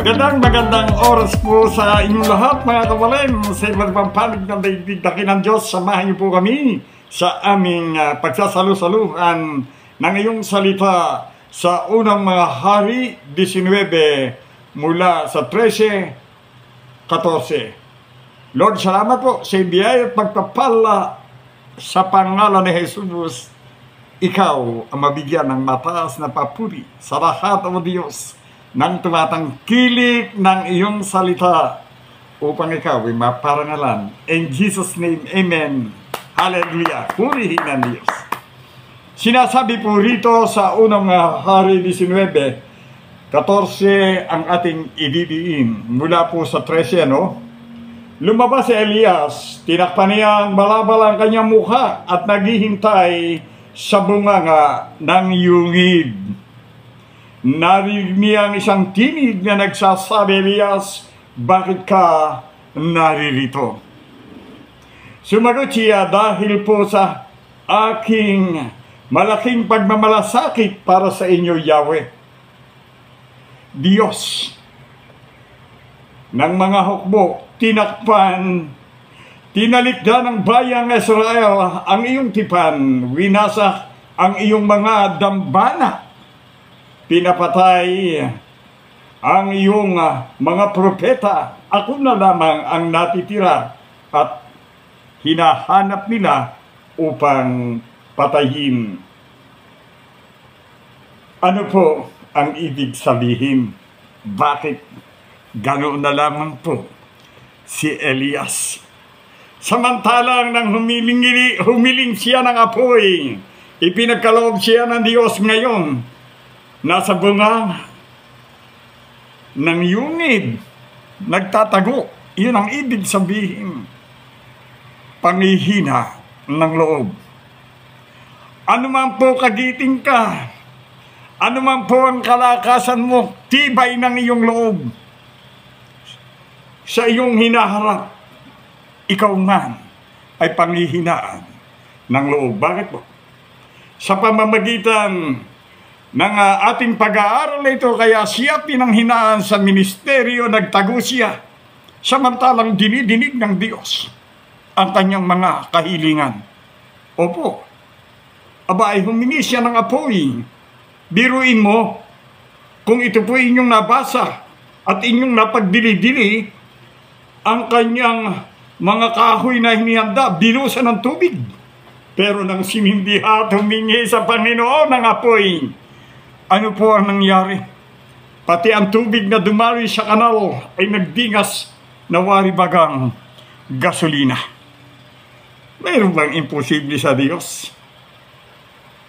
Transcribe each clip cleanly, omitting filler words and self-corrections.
Magandang oras po sa inyong lahat mga kawalan. Sa iba't ibang panig ng daigdig ng Diyos, samahan niyo po kami sa aming pagsasalu-saluhan ng iyong salita sa unang mga hari 19 mula sa 13-14. Lord, salamat po sa ibiyay at pagpapala sa pangalan ni Jesus. Ikaw ang mabigyan ng mataas na papuri sa lahat, O Diyos, nang tumatangkilik ng iyong salita upang ikaw ay maparangalan. In Jesus' name, Amen. Hallelujah. Purihin ng Diyos. Sinasabi po rito sa unang hari 19, 14 ang ating ididiin. Mula po sa 13, lumabas si Elias, tinakpan niya ang balabal ang kanyang mukha at naghihintay sa bunganga ng yungib. Narinig niya ang isang tinig na nagsasabi, Elias, bakit ka naririto? Sumagot siya, dahil po sa aking malaking pagmamalasakit para sa inyo, Yahweh, Diyos ng mga hukbo, tinakpan, tinalikda ng bayang Israel ang iyong tipan, winasak ang iyong mga dambana, pinapatay ang iyong mga propeta. Ako na lamang ang natitira at hinahanap nila upang patayin. Ano po ang ibig sabihin? Bakit ganoon na lamang po si Elias? Samantalang nang humiling siya ng apoy, ipinagkaloob siya ng Diyos ngayon, nasa bunga ng yungib, nagtatago. Yun ang ibig sabihin. Panghihina ng loob. Ano man po kagiting ka, ano man po ang kalakasan mo, tibay ng iyong loob, sa iyong hinaharap, ikaw nga ay panghihinaan ng loob. Bakit po? Sa pamamagitan ng ating pag-aaral na ito, kaya siya pinanghinaan sa ministeryo, nagtago siya, samantalang dinidinig ng Diyos ang kanyang mga kahilingan. Opo, aba ay humingi siya ng apoy. Biruin mo, kung ito po inyong nabasa at inyong napagdili-dili, ang kanyang mga kahoy na hinihanda, binusan ng tubig. Pero nang sinindihan, humingi sa Panginoon ng apoy, ano po ang nangyari? Pati ang tubig na dumaloy sa kanal ay nagdingas na wari bagang gasolina. Mayroon bang imposible sa Diyos?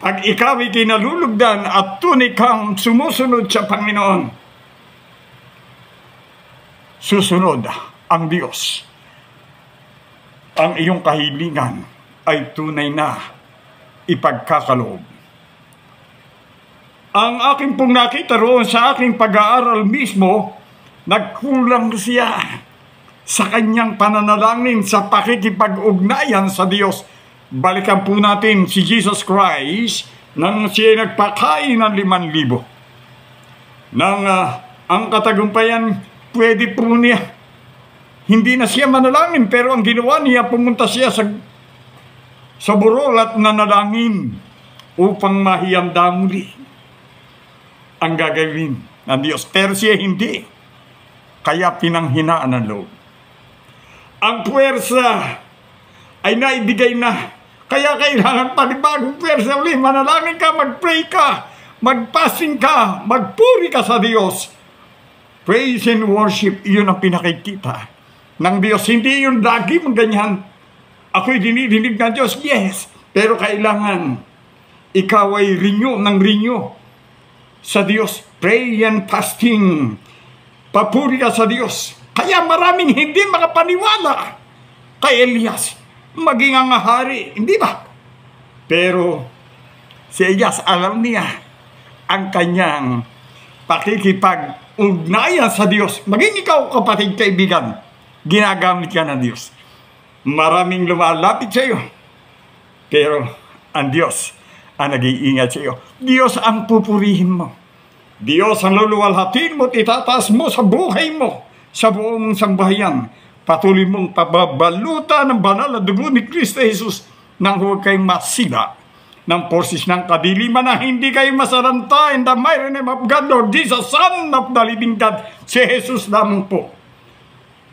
Pag ikaw ay kinalulugdan at tunay kang sumusunod sa Panginoon, susunod ang Diyos. Ang iyong kahilingan ay tunay na ipagkakaloob. Ang aking pong nakita roon sa aking pag-aaral mismo, nagkulang siya sa kanyang pananalangin, sa pakikipag-ugnayan sa Diyos. Balikan po natin si Jesus Christ nang siya nagpakain ng 5,000. Nang ang katagumpayan, pwede po niya, hindi na siya manalangin, pero ang ginawa niya, pumunta siya sa burol at nanalangin upang mahihanda muli ang gagawin ng Diyos. Pero siya hindi. Kaya pinanghinaan ng loob. Ang puwersa ay naibigay na. Kaya kailangan panibagong puwersa ulit. Manalangin ka, mag-pray ka, mag-fasting ka, magpuri ka sa Diyos. Praise and worship, iyon ang pinakikita ng Diyos. Hindi yung lagi mong ganyan. Ako'y dinidinig ng Diyos, yes. Pero kailangan ikaw ay renew sa Diyos. Pray and fasting. Papuri ka sa Diyos. Kaya maraming hindi makapaniwala kay Elias. Maging ang hari, hindi ba? Pero si Elias, alam niya ang kanyang pakikipag-ugnayan sa Diyos. Maging ikaw, kapatid, kaibigan, ginagamit ka ng Diyos. Maraming lumalapit sa iyo, pero ang Diyos ang nag-iingat sa iyo. Diyos ang pupurihin mo. Diyos ang luluwalhatin mo at itataas mo sa buhay mo, sa buong mong sambahayan. Patuloy mong pababalutan ng banal na dugo ni Kristo Jesus nang huwag kayong masila ng forces ng kadiliman na hindi kayo masaranta in the mighty name of God, Lord Jesus, Son of the living God. Si Jesus lamang po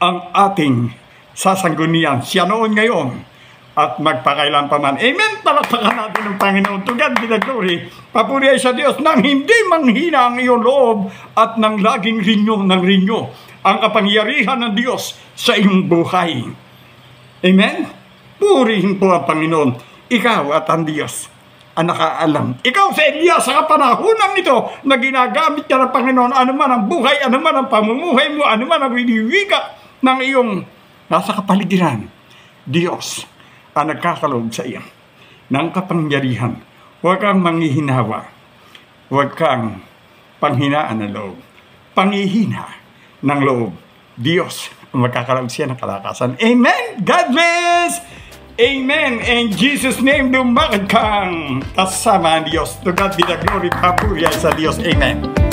ang ating sasanggunian. Siya noon ngayon at magpakailan pa man. Amen. Palakpakan natin ng Panginoon. To God be the glory. Papuri sa Diyos nang hindi manghina ang iyong loob at nang laging rinyo ang kapangyarihan ng Diyos sa iyong buhay. Amen. Purihin po ang Panginoon. Ikaw at ang Diyos ang nakaalam. Ikaw sa Elias sa kapanahunan nito na ginagamit ka ng Panginoon, anuman ang buhay, anuman ang pamumuhay mo, anuman ang winiwika ng iyong nasa kapaligiran. Diyos ang nagkakaloob sa iyo ng kapangyarihan. Huwag kang manghihinawa. Huwag kang panghinaan ng loob. Panghihina ng loob. Diyos ang magkakaloob siya ng kalakasan. Amen. God bless. Amen. In Jesus' name, lumakad kang kasama ang Diyos. To God be the glory. Papuri sa Diyos. Amen.